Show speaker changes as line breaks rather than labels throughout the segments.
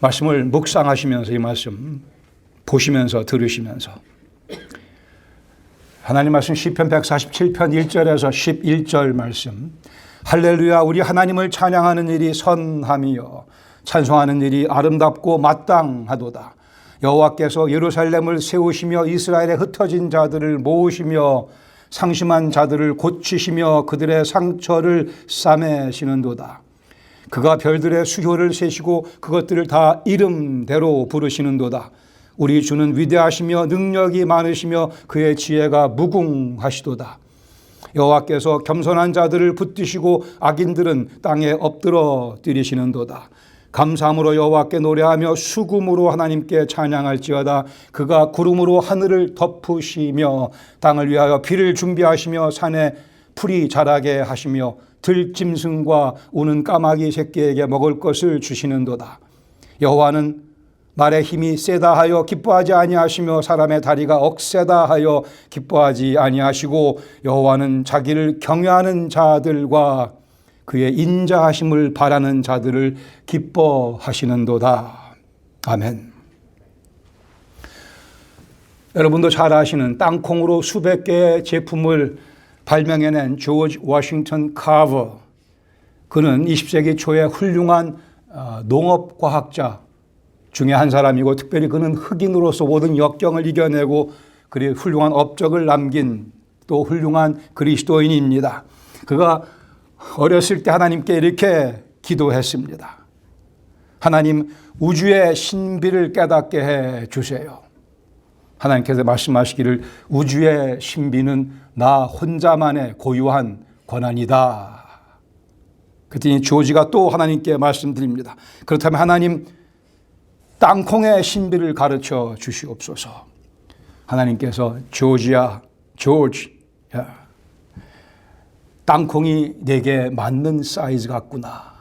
말씀을 묵상하시면서 이 말씀 보시면서 들으시면서 하나님 말씀 시편 147편 1절에서 11절 말씀, 할렐루야 우리 하나님을 찬양하는 일이 선함이요 찬송하는 일이 아름답고 마땅하도다. 여호와께서 예루살렘을 세우시며 이스라엘에 흩어진 자들을 모으시며 상심한 자들을 고치시며 그들의 상처를 싸매시는도다. 그가 별들의 수효를 세시고 그것들을 다 이름대로 부르시는도다. 우리 주는 위대하시며 능력이 많으시며 그의 지혜가 무궁하시도다. 여호와께서 겸손한 자들을 붙드시고 악인들은 땅에 엎드러 뛰리시는도다. 감사함으로 여호와께 노래하며 수금으로 하나님께 찬양할지어다. 그가 구름으로 하늘을 덮으시며 땅을 위하여 비를 준비하시며 산에 풀이 자라게 하시며 들짐승과 우는 까마귀 새끼에게 먹을 것을 주시는도다. 여호와는 말의 힘이 세다 하여 기뻐하지 아니하시며 사람의 다리가 억세다 하여 기뻐하지 아니하시고 여호와는 자기를 경외하는 자들과 그의 인자하심을 바라는 자들을 기뻐하시는도다. 아멘. 여러분도 잘 아시는 땅콩으로 수백 개의 제품을 발명해낸 조지 워싱턴 카버, 그는 20세기 초에 훌륭한 농업과학자 중에 한 사람이고 특별히 그는 흑인으로서 모든 역경을 이겨내고 그리고 훌륭한 업적을 남긴 또 훌륭한 그리스도인입니다. 그가 어렸을 때 하나님께 이렇게 기도했습니다. 하나님, 우주의 신비를 깨닫게 해 주세요. 하나님께서 말씀하시기를 우주의 신비는 나 혼자만의 고유한 권한이다. 그랬더니 조지가 또 하나님께 말씀드립니다. 그렇다면 하나님, 땅콩의 신비를 가르쳐 주시옵소서. 하나님께서 조지, 땅콩이 내게 맞는 사이즈 같구나.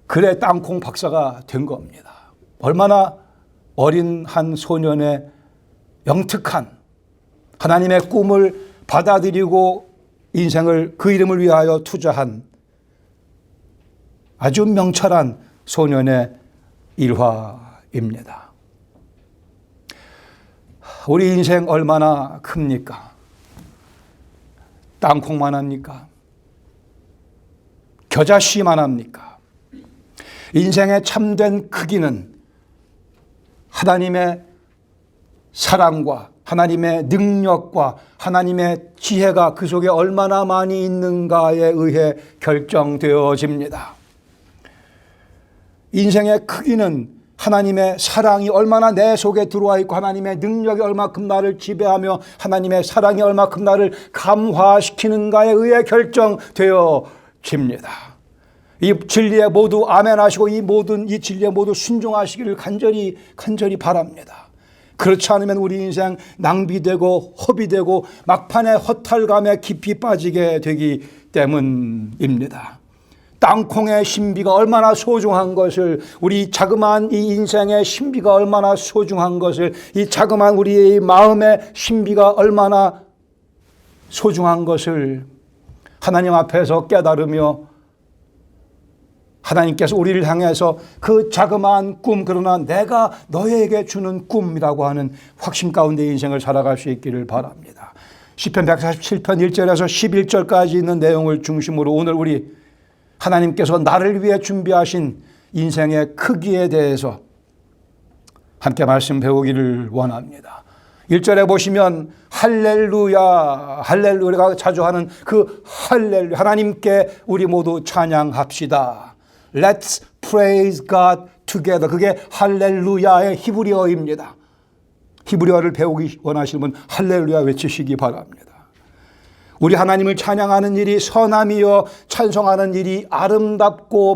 그래 땅콩 박사가 된 겁니다. 얼마나 어린 한 소년의 영특한 하나님의 꿈을 받아들이고 인생을 그 이름을 위하여 투자한 아주 명철한 소년의 일화입니다. 우리 인생 얼마나 큽니까? 땅콩만 합니까? 겨자씨만 합니까? 인생의 참된 크기는 하나님의 사랑과 하나님의 능력과 하나님의 지혜가 그 속에 얼마나 많이 있는가에 의해 결정되어집니다. 인생의 크기는 하나님의 사랑이 얼마나 내 속에 들어와 있고 하나님의 능력이 얼마큼 나를 지배하며 하나님의 사랑이 얼마큼 나를 감화시키는가에 의해 결정되어집니다. 이 진리에 모두 아멘하시고 이 진리에 모두 순종하시기를 간절히 바랍니다. 그렇지 않으면 우리 인생 낭비되고 허비되고 막판에 허탈감에 깊이 빠지게 되기 때문입니다. 땅콩의 신비가 얼마나 소중한 것을, 우리 자그마한 이 인생의 신비가 얼마나 소중한 것을, 이 자그마한 우리의 마음의 신비가 얼마나 소중한 것을 하나님 앞에서 깨달으며 하나님께서 우리를 향해서 그 자그마한 꿈, 그러나 내가 너에게 주는 꿈이라고 하는 확신 가운데 인생을 살아갈 수 있기를 바랍니다. 시편 147편 1절에서 11절까지 있는 내용을 중심으로 오늘 우리 하나님께서 나를 위해 준비하신 인생의 크기에 대해서 함께 말씀 배우기를 원합니다. 1절에 보시면 할렐루야, 할렐루야, 우리가 자주 하는 그 할렐루야, 하나님께 우리 모두 찬양합시다. Let's praise God together. 그게 할렐루야의 히브리어입니다. 히브리어를 배우기 원하시는 분 할렐루야 외치시기 바랍니다. 우리 하나님을 찬양하는 일이 선함이요 찬송하는 일이 아름답고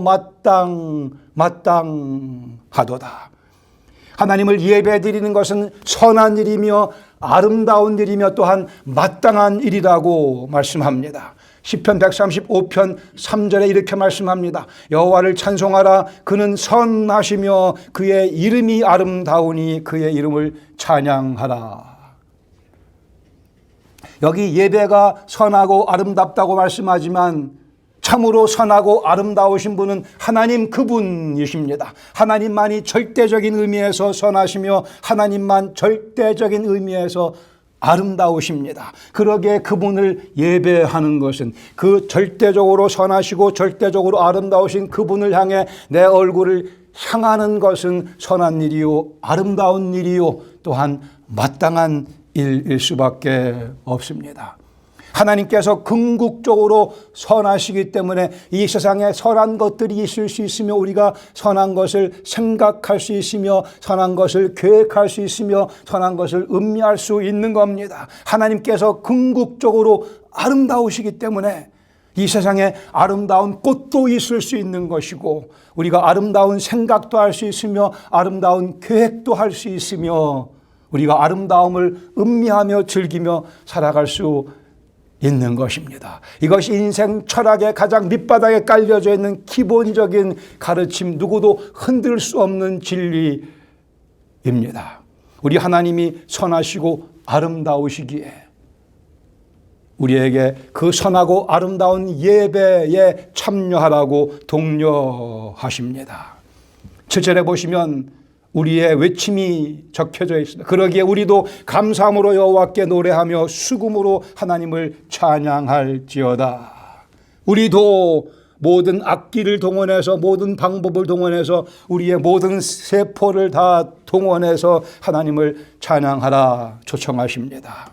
마땅하도다. 하나님을 예배드리는 것은 선한 일이며 아름다운 일이며 또한 마땅한 일이라고 말씀합니다. 시편 135편 3절에 이렇게 말씀합니다. 여호와를 찬송하라. 그는 선하시며 그의 이름이 아름다우니 그의 이름을 찬양하라. 여기 예배가 선하고 아름답다고 말씀하지만 참으로 선하고 아름다우신 분은 하나님 그분이십니다. 하나님만이 절대적인 의미에서 선하시며 하나님만 절대적인 의미에서 아름다우십니다. 그러기에 그분을 예배하는 것은 그 절대적으로 선하시고 절대적으로 아름다우신 그분을 향해 내 얼굴을 향하는 것은 선한 일이요 아름다운 일이요 또한 마땅한 일일 수밖에 없습니다. 하나님께서 궁극적으로 선하시기 때문에 이 세상에 선한 것들이 있을 수 있으며 우리가 선한 것을 생각할 수 있으며 선한 것을 계획할 수 있으며 선한 것을 음미할 수 있는 겁니다. 하나님께서 궁극적으로 아름다우시기 때문에 이 세상에 아름다운 꽃도 있을 수 있는 것이고 우리가 아름다운 생각도 할 수 있으며 아름다운 계획도 할 수 있으며 우리가 아름다움을 음미하며 즐기며 살아갈 수 있는 것입니다. 이것이 인생 철학의 가장 밑바닥에 깔려져 있는 기본적인 가르침, 누구도 흔들 수 없는 진리입니다. 우리 하나님이 선하시고 아름다우시기에 우리에게 그 선하고 아름다운 예배에 참여하라고 독려하십니다. 7절에 보시면 우리의 외침이 적혀져 있습니다. 그러기에 우리도 감사함으로 여호와께 노래하며 수금으로 하나님을 찬양할지어다. 우리도 모든 악기를 동원해서 모든 방법을 동원해서 우리의 모든 세포를 다 동원해서 하나님을 찬양하라 초청하십니다.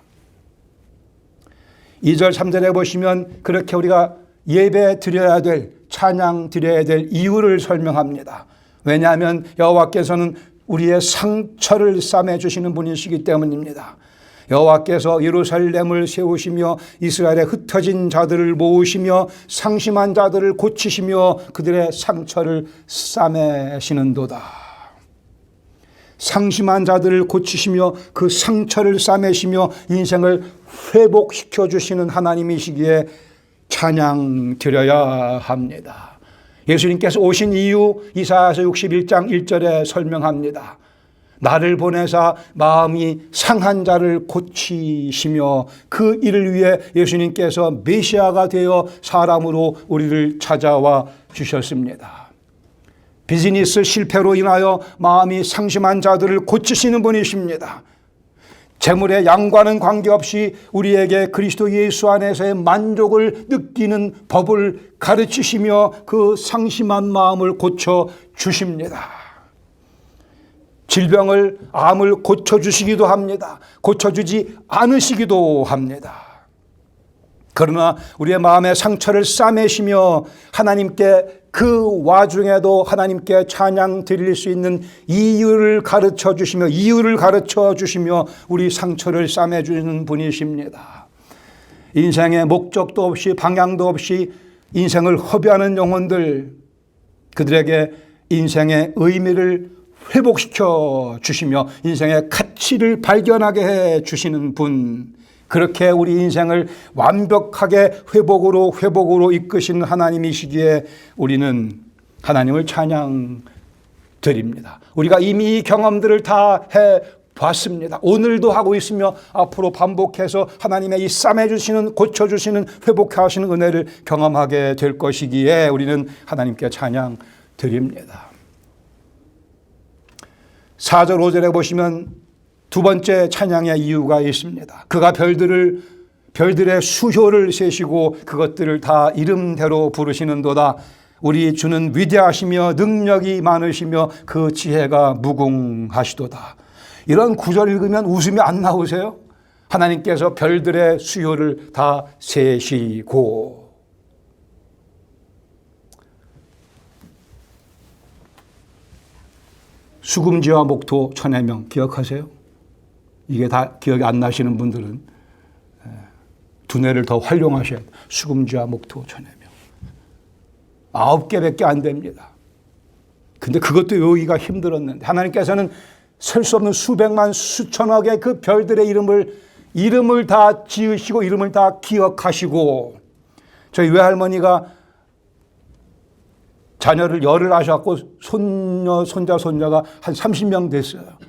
2절 3절에 보시면 그렇게 우리가 예배 드려야 될 찬양 드려야 될 이유를 설명합니다. 왜냐하면 여호와께서는 우리의 상처를 싸매 주시는 분이시기 때문입니다. 여호와께서 예루살렘을 세우시며 이스라엘의 흩어진 자들을 모으시며 상심한 자들을 고치시며 그들의 상처를 싸매시는도다. 상심한 자들을 고치시며 그 상처를 싸매시며 인생을 회복시켜 주시는 하나님이시기에 찬양 드려야 합니다. 예수님께서 오신 이유 이사야서 61장 1절에 설명합니다. 나를 보내사 마음이 상한 자를 고치시며 그 일을 위해 예수님께서 메시아가 되어 사람으로 우리를 찾아와 주셨습니다. 비즈니스 실패로 인하여 마음이 상심한 자들을 고치시는 분이십니다. 재물의 양과는 관계없이 우리에게 그리스도 예수 안에서의 만족을 느끼는 법을 가르치시며 그 상심한 마음을 고쳐주십니다. 질병을, 암을 고쳐주시기도 합니다. 고쳐주지 않으시기도 합니다. 그러나 우리의 마음의 상처를 싸매시며 하나님께 그 와중에도 하나님께 찬양 드릴 수 있는 이유를 가르쳐 주시며 우리 상처를 싸매 주시는 분이십니다. 인생의 목적도 없이 방향도 없이 인생을 허비하는 영혼들, 그들에게 인생의 의미를 회복시켜 주시며 인생의 가치를 발견하게 해 주시는 분, 그렇게 우리 인생을 완벽하게 회복으로 이끄시는 하나님이시기에 우리는 하나님을 찬양 드립니다. 우리가 이미 이 경험들을 다 해봤습니다. 오늘도 하고 있으며 앞으로 반복해서 하나님의 이 싸매주시는, 고쳐주시는, 회복하시는 은혜를 경험하게 될 것이기에 우리는 하나님께 찬양 드립니다. 4절 5절에 보시면 두 번째 찬양의 이유가 있습니다. 그가 별들의 수효를 세시고 그것들을 다 이름대로 부르시는도다. 우리 주는 위대하시며 능력이 많으시며 그 지혜가 무궁하시도다. 이런 구절 읽으면 웃음이 안 나오세요? 하나님께서 별들의 수효를 다 세시고, 수금지와 목토 천해명 기억하세요? 이게 다 기억이 안 나시는 분들은 두뇌를 더 활용하셔야 돼요. 수금지와 목토 천해명 9개밖에 안 됩니다. 근데 그것도 외우기가 힘들었는데 하나님께서는 셀 수 없는 수백만 수천억의 그 별들의 이름을 다 지으시고 이름을 다 기억하시고, 저희 외할머니가 자녀를 열을 하셔갖고 손자가 한 30명 됐어요.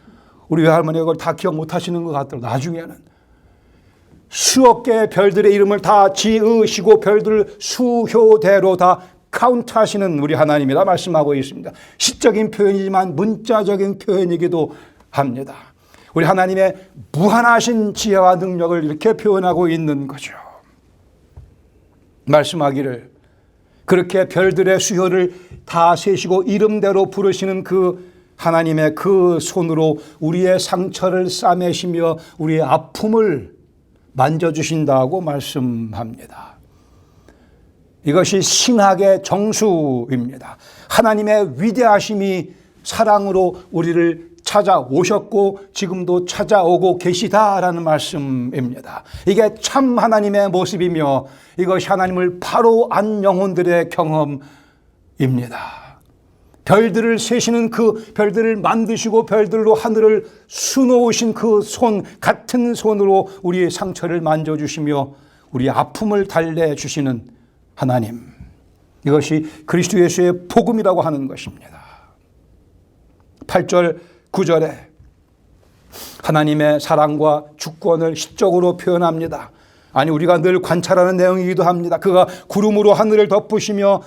우리 외할머니가 그걸 다 기억 못 하시는 것 같더라고요. 나중에는 수억 개의 별들의 이름을 다 지으시고 별들을 수효대로 다 카운트하시는 우리 하나님이라 말씀하고 있습니다. 시적인 표현이지만 문자적인 표현이기도 합니다. 우리 하나님의 무한하신 지혜와 능력을 이렇게 표현하고 있는 거죠. 말씀하기를 그렇게 별들의 수효를 다 세시고 이름대로 부르시는 그 하나님의 그 손으로 우리의 상처를 싸매시며 우리의 아픔을 만져주신다고 말씀합니다. 이것이 신학의 정수입니다. 하나님의 위대하심이 사랑으로 우리를 찾아오셨고 지금도 찾아오고 계시다라는 말씀입니다. 이게 참 하나님의 모습이며 이것이 하나님을 바로 안 영혼들의 경험입니다. 별들을 세시는 그 별들을 만드시고 별들로 하늘을 수놓으신 그 손, 같은 손으로 우리의 상처를 만져주시며 우리의 아픔을 달래주시는 하나님. 이것이 그리스도 예수의 복음이라고 하는 것입니다. 8절 9절에 하나님의 사랑과 주권을 시적으로 표현합니다. 아니 우리가 늘 관찰하는 내용이기도 합니다. 그가 구름으로 하늘을 덮으시며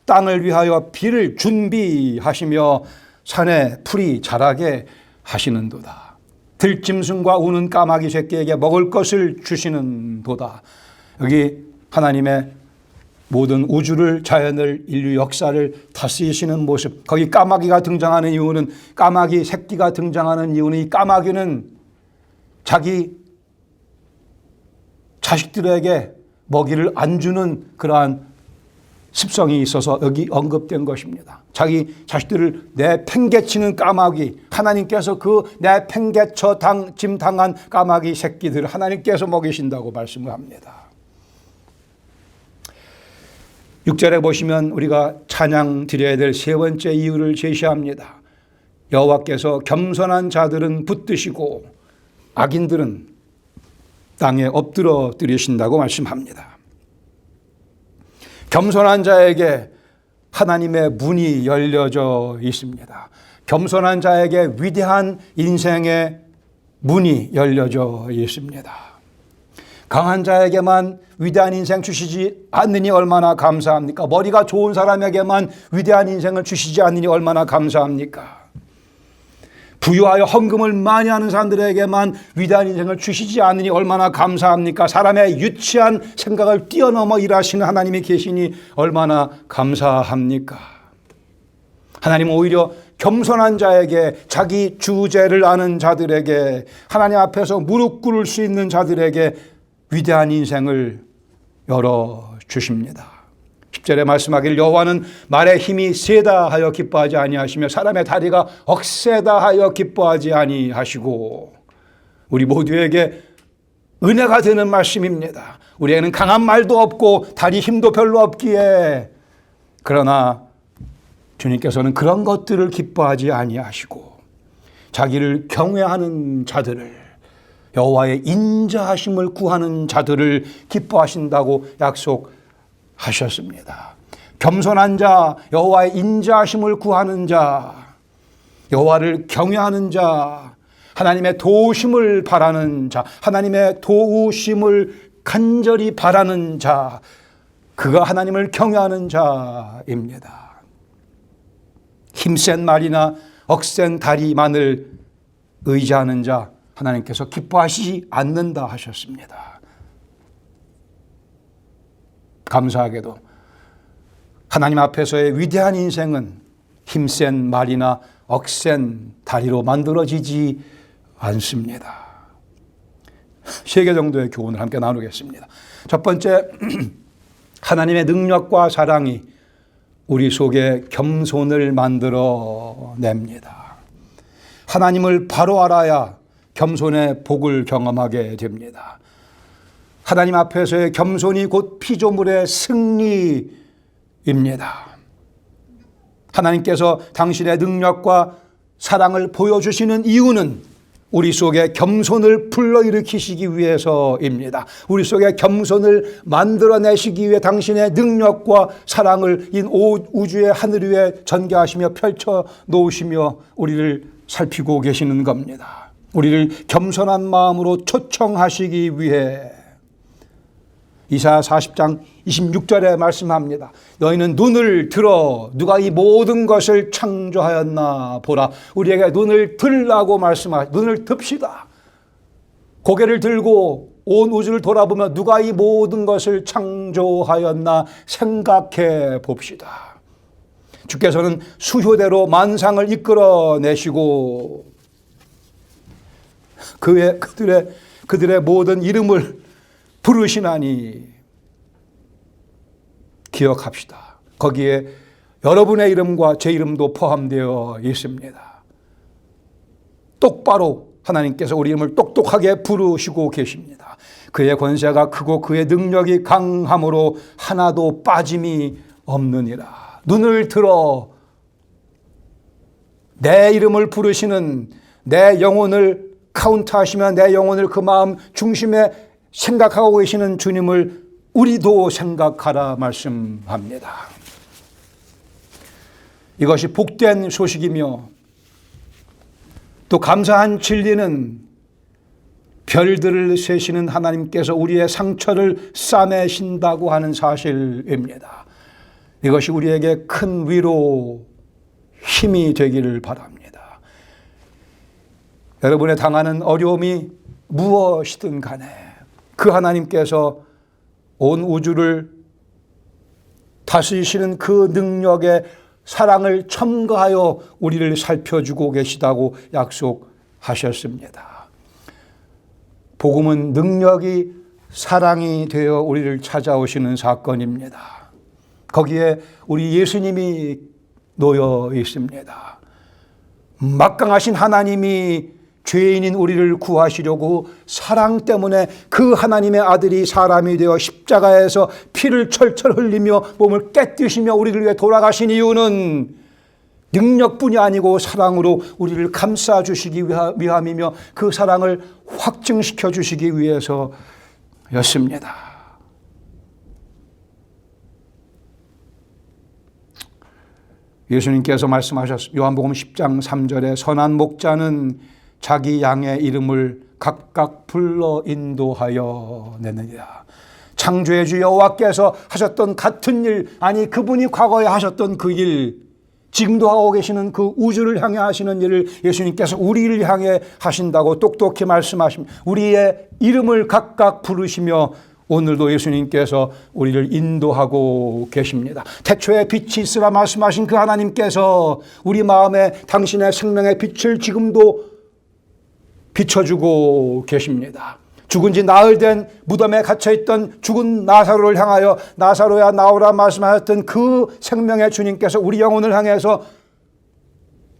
땅을 위하여 비를 준비하시며 산에 풀이 자라게 하시는도다. 들짐승과 우는 까마귀 새끼에게 먹을 것을 주시는도다. 여기 하나님의 모든 우주를, 자연을, 인류 역사를 다스리시는 모습. 거기 까마귀가 등장하는 이유는, 까마귀 새끼가 등장하는 이유는 이 까마귀는 자기 자식들에게 먹이를 안 주는 그러한 습성이 있어서 여기 언급된 것입니다. 자기 자식들을 내팽개치는 까마귀, 하나님께서 그 내팽개쳐 짐 당한 까마귀 새끼들을 하나님께서 먹이신다고 말씀을 합니다. 6절에 보시면 우리가 찬양 드려야 될 세 번째 이유를 제시합니다. 여호와께서 겸손한 자들은 붙드시고 악인들은 땅에 엎드려 드리신다고 말씀합니다. 겸손한 자에게 하나님의 문이 열려져 있습니다. 겸손한 자에게 위대한 인생의 문이 열려져 있습니다. 강한 자에게만 위대한 인생 주시지 않느니 얼마나 감사합니까? 머리가 좋은 사람에게만 위대한 인생을 주시지 않느니 얼마나 감사합니까? 부유하여 헌금을 많이 하는 사람들에게만 위대한 인생을 주시지 않으니 얼마나 감사합니까? 사람의 유치한 생각을 뛰어넘어 일하시는 하나님이 계시니 얼마나 감사합니까? 하나님은 오히려 겸손한 자에게, 자기 주제를 아는 자들에게, 하나님 앞에서 무릎 꿇을 수 있는 자들에게 위대한 인생을 열어주십니다. 10절에 말씀하기를 여호와는 말의 힘이 세다 하여 기뻐하지 아니하시며 사람의 다리가 억세다 하여 기뻐하지 아니하시고, 우리 모두에게 은혜가 되는 말씀입니다. 우리에게는 강한 말도 없고 다리 힘도 별로 없기에, 그러나 주님께서는 그런 것들을 기뻐하지 아니하시고 자기를 경외하는 자들을, 여호와의 인자하심을 구하는 자들을 기뻐하신다고 약속하셨습니다. 겸손한 자, 여호와의 인자하심을 구하는 자, 여호와를 경외하는 자, 하나님의 도우심을 바라는 자, 하나님의 도우심을 간절히 바라는 자, 그가 하나님을 경외하는 자입니다. 힘센 말이나 억센 다리만을 의지하는 자, 하나님께서 기뻐하시지 않는다 하셨습니다. 감사하게도 하나님 앞에서의 위대한 인생은 힘센 말이나 억센 다리로 만들어지지 않습니다. 3개 정도의 교훈을 함께 나누겠습니다. 첫 번째, 하나님의 능력과 사랑이 우리 속에 겸손을 만들어냅니다. 하나님을 바로 알아야 겸손의 복을 경험하게 됩니다. 하나님 앞에서의 겸손이 곧 피조물의 승리입니다. 하나님께서 당신의 능력과 사랑을 보여주시는 이유는 우리 속에 겸손을 불러일으키시기 위해서입니다. 우리 속에 겸손을 만들어내시기 위해 당신의 능력과 사랑을 이 우주의 하늘 위에 전개하시며 펼쳐 놓으시며 우리를 살피고 계시는 겁니다. 우리를 겸손한 마음으로 초청하시기 위해 이사야 40장 26절에 말씀합니다. 너희는 눈을 들어 누가 이 모든 것을 창조하였나 보라. 우리에게 눈을 들라고 말씀하시. 눈을 듭시다. 고개를 들고 온 우주를 돌아보며 누가 이 모든 것을 창조하였나 생각해 봅시다. 주께서는 수효대로 만상을 이끌어내시고 그들의 모든 이름을 부르시나니 기억합시다. 거기에 여러분의 이름과 제 이름도 포함되어 있습니다. 똑바로 하나님께서 우리 이름을 똑똑하게 부르시고 계십니다. 그의 권세가 크고 그의 능력이 강함으로 하나도 빠짐이 없느니라. 눈을 들어 내 이름을 부르시는, 내 영혼을 카운트하시며 내 영혼을 그 마음 중심에 생각하고 계시는 주님을 우리도 생각하라 말씀합니다. 이것이 복된 소식이며 또 감사한 진리는 별들을 세시는 하나님께서 우리의 상처를 싸매신다고 하는 사실입니다. 이것이 우리에게 큰 위로, 힘이 되기를 바랍니다. 여러분의 당하는 어려움이 무엇이든 간에 그 하나님께서 온 우주를 다스리시는 그 능력의 사랑을 첨가하여 우리를 살펴주고 계시다고 약속하셨습니다. 복음은 능력이 사랑이 되어 우리를 찾아오시는 사건입니다. 거기에 우리 예수님이 놓여 있습니다. 막강하신 하나님이 죄인인 우리를 구하시려고 사랑 때문에 그 하나님의 아들이 사람이 되어 십자가에서 피를 철철 흘리며 몸을 깨뜨시며 우리를 위해 돌아가신 이유는 능력뿐이 아니고 사랑으로 우리를 감싸주시기 위함이며 그 사랑을 확증시켜 주시기 위해서였습니다. 예수님께서 말씀하셨습니다. 요한복음 10장 3절에 선한 목자는 자기 양의 이름을 각각 불러 인도하여 내느니라. 창조의 주 여호와께서 하셨던 같은 일, 아니 그분이 과거에 하셨던 그 일, 지금도 하고 계시는 그 우주를 향해 하시는 일을 예수님께서 우리를 향해 하신다고 똑똑히 말씀하십니다. 우리의 이름을 각각 부르시며 오늘도 예수님께서 우리를 인도하고 계십니다. 태초에 빛이 있으라 말씀하신 그 하나님께서 우리 마음에 당신의 생명의 빛을 지금도 비춰주고 계십니다. 죽은 지 나흘 된 무덤에 갇혀있던 죽은 나사로를 향하여 나사로야 나오라 말씀하셨던 그 생명의 주님께서 우리 영혼을 향해서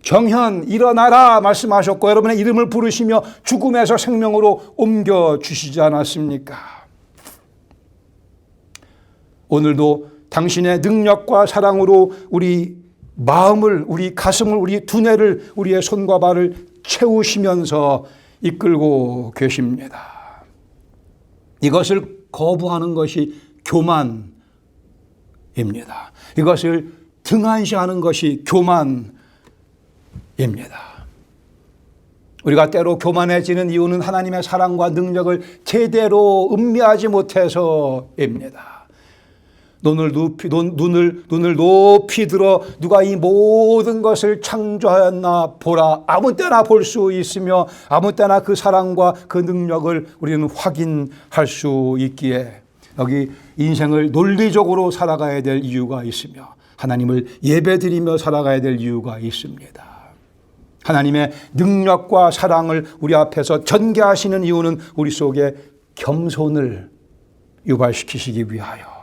정현 일어나라 말씀하셨고 여러분의 이름을 부르시며 죽음에서 생명으로 옮겨주시지 않았습니까? 오늘도 당신의 능력과 사랑으로 우리 마음을, 우리 가슴을, 우리 두뇌를, 우리의 손과 발을 채우시면서 이끌고 계십니다. 이것을 거부하는 것이 교만입니다. 이것을 등한시하는 것이 교만입니다. 우리가 때로 교만해지는 이유는 하나님의 사랑과 능력을 제대로 음미하지 못해서입니다. 눈을 높이 들어 누가 이 모든 것을 창조하였나 보라. 아무 때나 볼 수 있으며 아무 때나 그 사랑과 그 능력을 우리는 확인할 수 있기에 여기 인생을 논리적으로 살아가야 될 이유가 있으며 하나님을 예배드리며 살아가야 될 이유가 있습니다. 하나님의 능력과 사랑을 우리 앞에서 전개하시는 이유는 우리 속에 겸손을 유발시키시기 위하여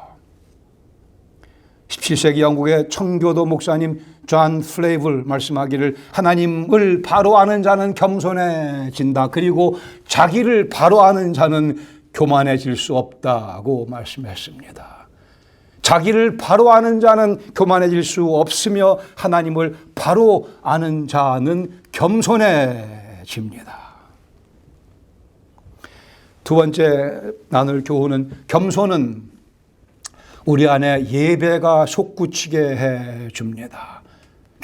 17세기 영국의 청교도 목사님 존 플레이블 말씀하기를 하나님을 바로 아는 자는 겸손해진다. 그리고 자기를 바로 아는 자는 교만해질 수 없다고 말씀했습니다. 자기를 바로 아는 자는 교만해질 수 없으며 하나님을 바로 아는 자는 겸손해집니다. 두 번째 나눌 교훈은 겸손은 우리 안에 예배가 솟구치게 해줍니다.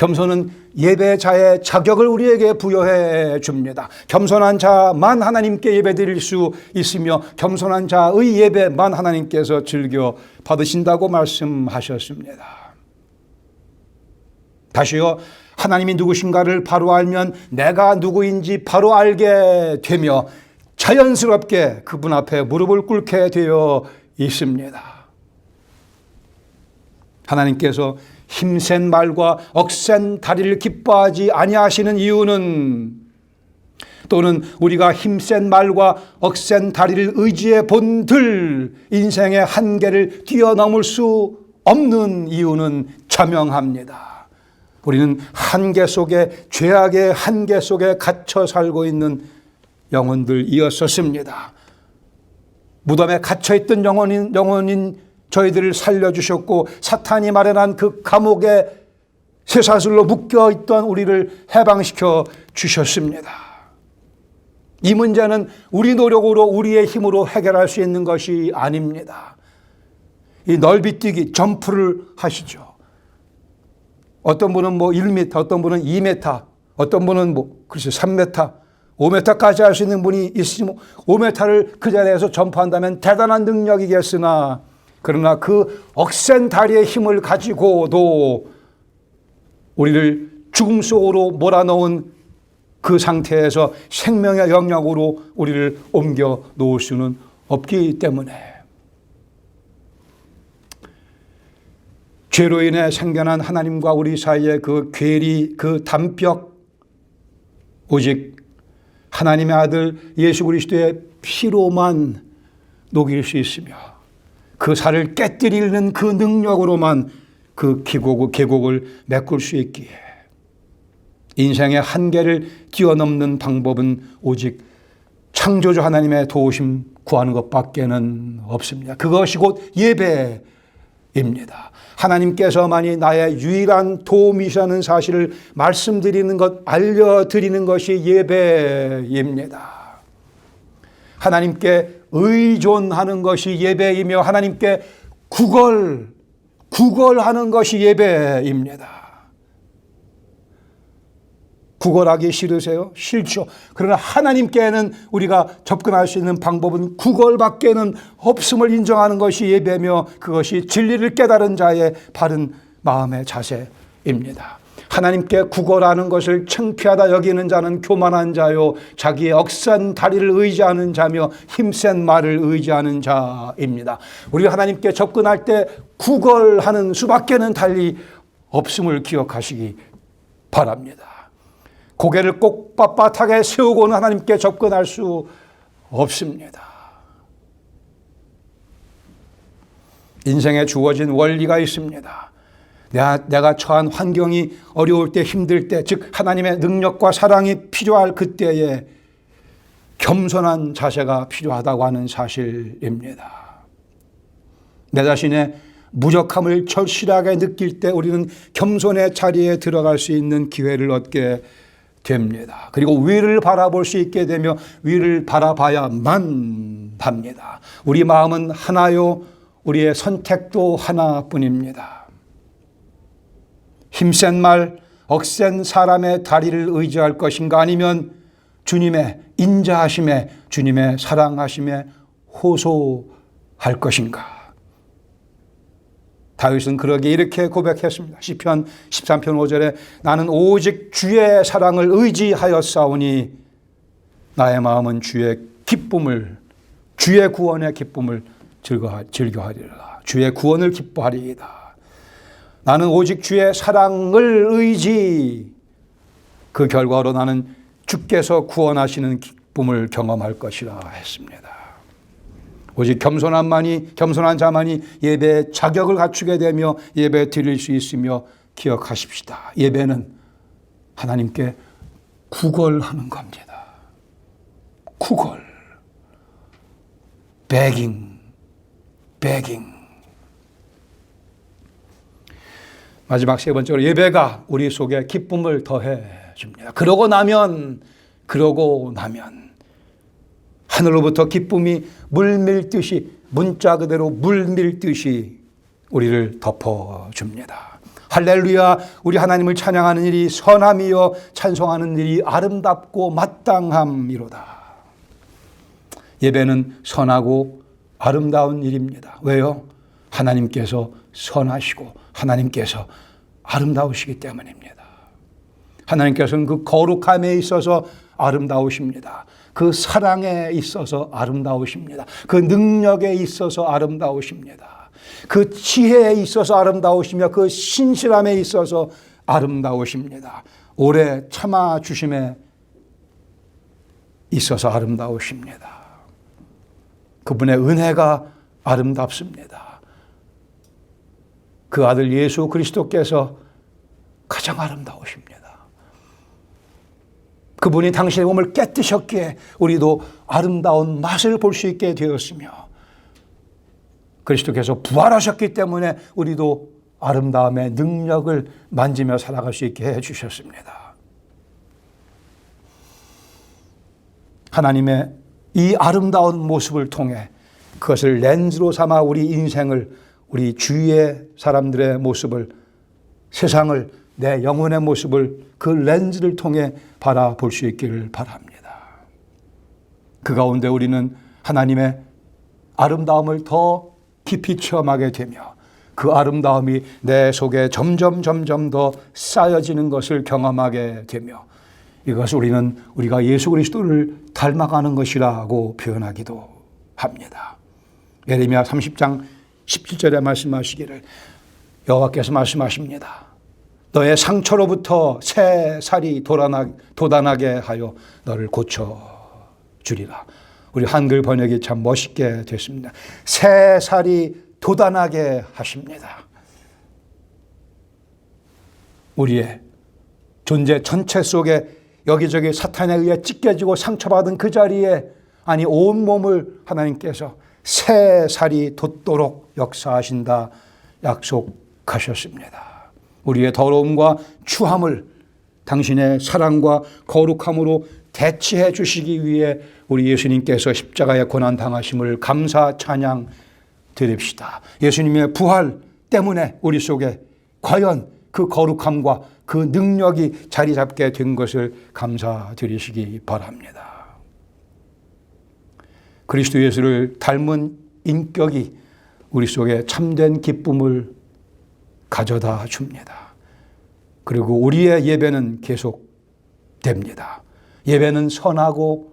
겸손은 예배자의 자격을 우리에게 부여해 줍니다. 겸손한 자만 하나님께 예배드릴 수 있으며 겸손한 자의 예배만 하나님께서 즐겨 받으신다고 말씀하셨습니다. 다시요, 하나님이 누구신가를 바로 알면 내가 누구인지 바로 알게 되며 자연스럽게 그분 앞에 무릎을 꿇게 되어 있습니다. 하나님께서 힘센 말과 억센 다리를 기뻐하지 아니하시는 이유는, 또는 우리가 힘센 말과 억센 다리를 의지해 본들 인생의 한계를 뛰어넘을 수 없는 이유는 자명합니다. 우리는 한계 속에, 죄악의 한계 속에 갇혀 살고 있는 영혼들이었었습니다. 무덤에 갇혀있던 영혼인 저희들을 살려주셨고 사탄이 마련한 그 감옥에 쇠사슬로 묶여있던 우리를 해방시켜 주셨습니다. 이 문제는 우리 노력으로 우리의 힘으로 해결할 수 있는 것이 아닙니다. 이 넓이뛰기 점프를 하시죠. 어떤 분은 1m, 어떤 분은 2m, 어떤 분은 글쎄 3m, 5m까지 할 수 있는 분이 있으면 5m를 그 자리에서 점프한다면 대단한 능력이겠으나, 그러나 그 억센 다리의 힘을 가지고도 우리를 죽음 속으로 몰아넣은 그 상태에서 생명의 영역으로 우리를 옮겨 놓을 수는 없기 때문에, 죄로 인해 생겨난 하나님과 우리 사이의 그 괴리, 그 담벽, 오직 하나님의 아들 예수 그리스도의 피로만 녹일 수 있으며 그 살을 깨뜨리는 그 능력으로만 그 계곡을 메꿀 수 있기에, 인생의 한계를 뛰어넘는 방법은 오직 창조주 하나님의 도우심 구하는 것밖에는 없습니다. 그것이 곧 예배입니다. 하나님께서만이 나의 유일한 도움이시라는 사실을 말씀드리는 것, 알려드리는 것이 예배입니다. 하나님께 의존하는 것이 예배이며 하나님께 구걸하는 것이 예배입니다. 구걸하기 싫으세요? 싫죠. 그러나 하나님께는 우리가 접근할 수 있는 방법은 구걸밖에는 없음을 인정하는 것이 예배며 그것이 진리를 깨달은 자의 바른 마음의 자세입니다. 하나님께 구걸하는 것을 창피하다 여기는 자는 교만한 자요, 자기의 억센 다리를 의지하는 자며 힘센 말을 의지하는 자입니다. 우리가 하나님께 접근할 때 구걸하는 수밖에는 달리 없음을 기억하시기 바랍니다. 고개를 꼭 빳빳하게 세우고는 하나님께 접근할 수 없습니다. 인생에 주어진 원리가 있습니다. 내가 처한 환경이 어려울 때, 힘들 때, 즉 하나님의 능력과 사랑이 필요할 그때에 겸손한 자세가 필요하다고 하는 사실입니다. 내 자신의 무력함을 절실하게 느낄 때 우리는 겸손의 자리에 들어갈 수 있는 기회를 얻게 됩니다. 그리고 위를 바라볼 수 있게 되며 위를 바라봐야만 합니다. 우리 마음은 하나요, 우리의 선택도 하나뿐입니다. 힘센 말, 억센 사람의 다리를 의지할 것인가, 아니면 주님의 인자하심에, 주님의 사랑하심에 호소할 것인가. 다윗은 그러기에 이렇게 고백했습니다. 시편 13편 5절에 나는 오직 주의 사랑을 의지하였사오니 나의 마음은 주의 기쁨을, 주의 구원의 기쁨을 즐거하리라. 주의 구원을 기뻐하리이다. 나는 오직 주의 사랑을 의지, 그 결과로 나는 주께서 구원하시는 기쁨을 경험할 것이라 했습니다. 오직 겸손한 자만이 예배의 자격을 갖추게 되며 예배 드릴 수 있으며, 기억하십시다. 예배는 하나님께 구걸하는 겁니다. 구걸. begging. 마지막 세 번째로, 예배가 우리 속에 기쁨을 더해 줍니다. 그러고 나면 하늘로부터 기쁨이 물밀듯이, 문자 그대로 물밀듯이 우리를 덮어줍니다. 할렐루야, 우리 하나님을 찬양하는 일이 선함이요 찬송하는 일이 아름답고 마땅함이로다. 예배는 선하고 아름다운 일입니다. 왜요? 하나님께서 선하시고 하나님께서 아름다우시기 때문입니다. 하나님께서는 그 거룩함에 있어서 아름다우십니다. 그 사랑에 있어서 아름다우십니다. 그 능력에 있어서 아름다우십니다. 그 지혜에 있어서 아름다우시며 그 신실함에 있어서 아름다우십니다. 오래 참아주심에 있어서 아름다우십니다. 그분의 은혜가 아름답습니다. 그 아들 예수 그리스도께서 가장 아름다우십니다. 그분이 당신의 몸을 깨뜨셨기에 우리도 아름다운 맛을 볼 수 있게 되었으며, 그리스도께서 부활하셨기 때문에 우리도 아름다움의 능력을 만지며 살아갈 수 있게 해주셨습니다. 하나님의 이 아름다운 모습을 통해 그것을 렌즈로 삼아 우리 인생을, 우리 주위의 사람들의 모습을, 세상을, 내 영혼의 모습을 그 렌즈를 통해 바라볼 수 있기를 바랍니다. 그 가운데 우리는 하나님의 아름다움을 더 깊이 체험하게 되며 그 아름다움이 내 속에 점점 더 쌓여지는 것을 경험하게 되며, 이것을 우리는 우리가 예수 그리스도를 닮아가는 것이라고 표현하기도 합니다. 예레미야 30장 17절에 말씀하시기를, 여호와께서 말씀하십니다. 너의 상처로부터 새 살이 돋아나게 하여 너를 고쳐주리라. 우리 한글 번역이 참 멋있게 됐습니다. 새 살이 돋아나게 하십니다. 우리의 존재 전체 속에 여기저기 사탄에 의해 찢겨지고 상처받은 그 자리에, 아니 온몸을 하나님께서 새 살이 돋도록 역사하신다 약속하셨습니다. 우리의 더러움과 추함을 당신의 사랑과 거룩함으로 대체해 주시기 위해 우리 예수님께서 십자가의 고난 당하심을 감사 찬양 드립시다. 예수님의 부활 때문에 우리 속에 과연 그 거룩함과 그 능력이 자리 잡게 된 것을 감사드리시기 바랍니다. 그리스도 예수를 닮은 인격이 우리 속에 참된 기쁨을 가져다 줍니다. 그리고 우리의 예배는 계속됩니다. 예배는 선하고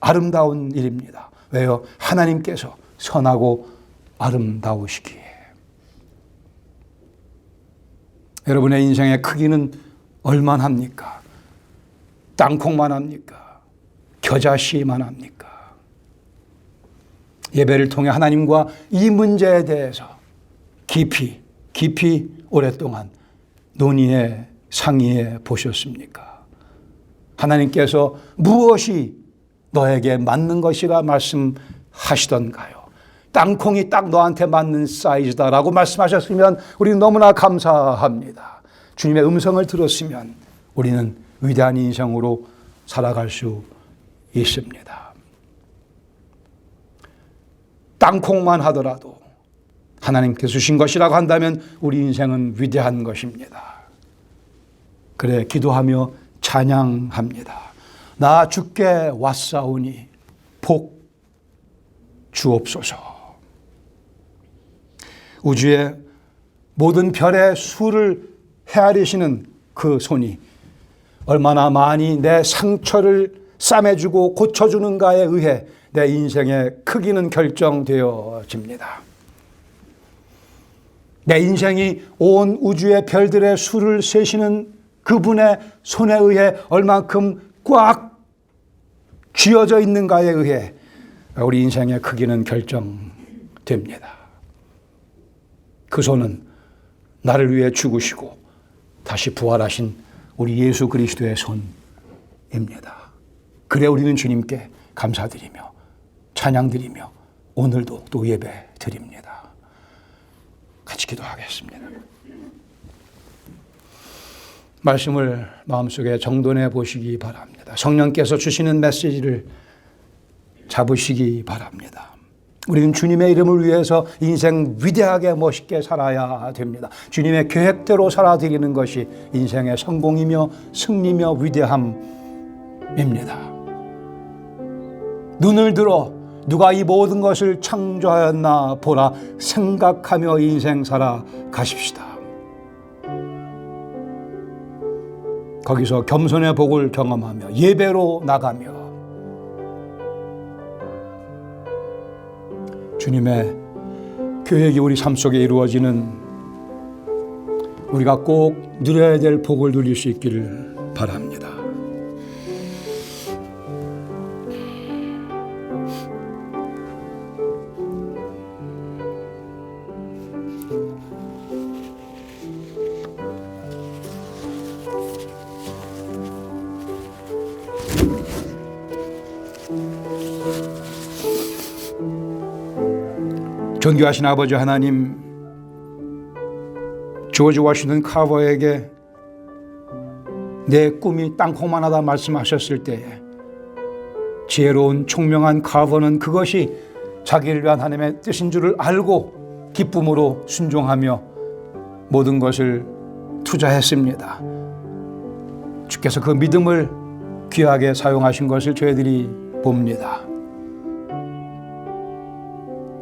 아름다운 일입니다. 왜요? 하나님께서 선하고 아름다우시기에. 여러분의 인생의 크기는 얼마나 합니까? 땅콩만 합니까? 겨자씨만 합니까? 예배를 통해 하나님과 이 문제에 대해서 깊이 오랫동안 논의해 상의해 보셨습니까? 하나님께서 무엇이 너에게 맞는 것이라 말씀하시던가요? 땅콩이 딱 너한테 맞는 사이즈다라고 말씀하셨으면 우리는 너무나 감사합니다. 주님의 음성을 들었으면 우리는 위대한 인생으로 살아갈 수 있습니다. 땅콩만 하더라도 하나님께서 주신 것이라고 한다면 우리 인생은 위대한 것입니다. 그래 기도하며 찬양합니다. 나 주께 왔사오니 복 주옵소서. 우주의 모든 별의 수를 헤아리시는 그 손이 얼마나 많이 내 상처를 싸매주고 고쳐주는가에 의해 내 인생의 크기는 결정되어집니다. 내 인생이 온 우주의 별들의 수를 세시는 그분의 손에 의해 얼만큼 꽉 쥐어져 있는가에 의해 우리 인생의 크기는 결정됩니다. 그 손은 나를 위해 죽으시고 다시 부활하신 우리 예수 그리스도의 손입니다. 그래 우리는 주님께 감사드리며 찬양드리며 오늘도 또 예배 드립니다. 같이 기도하겠습니다. 말씀을 마음속에 정돈해 보시기 바랍니다. 성령께서 주시는 메시지를 잡으시기 바랍니다. 우리는 주님의 이름을 위해서 인생 위대하게 멋있게 살아야 됩니다. 주님의 계획대로 살아드리는 것이 인생의 성공이며 승리며 위대함입니다. 눈을 들어 누가 이 모든 것을 창조하였나 보라 생각하며 인생 살아가십시다. 거기서 겸손의 복을 경험하며 예배로 나가며 주님의 계획이 우리 삶 속에 이루어지는 우리가 꼭 누려야 될 복을 누릴 수 있기를 바랍니다. 존귀하신 아버지 하나님, 조지 워싱턴 카버에게 내 꿈이 땅콩만하다 말씀하셨을 때에 지혜로운 총명한 카버는 그것이 자기를 위한 하나님의 뜻인 줄을 알고 기쁨으로 순종하며 모든 것을 투자했습니다. 주께서 그 믿음을 귀하게 사용하신 것을 저희들이 봅니다.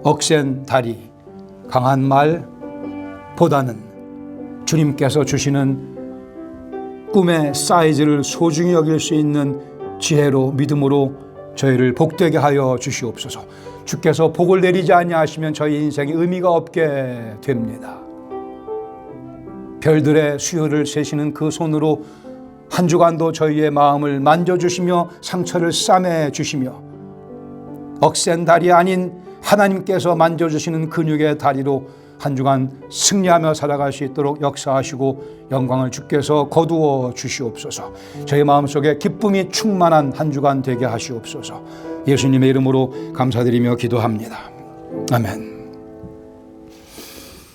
억센 다리, 강한 말보다는 주님께서 주시는 꿈의 사이즈를 소중히 여길 수 있는 지혜로 믿음으로 저희를 복되게 하여 주시옵소서. 주께서 복을 내리지 아니하시면 저희 인생에 의미가 없게 됩니다. 별들의 수요를 세시는 그 손으로 한 주간도 저희의 마음을 만져주시며 상처를 싸매 주시며 억센 다리 아닌 하나님께서 만져주시는 근육의 다리로 한 주간 승리하며 살아갈 수 있도록 역사하시고 영광을 주께서 거두어 주시옵소서. 저희 마음속에 기쁨이 충만한 한 주간 되게 하시옵소서. 예수님의 이름으로 감사드리며 기도합니다. 아멘.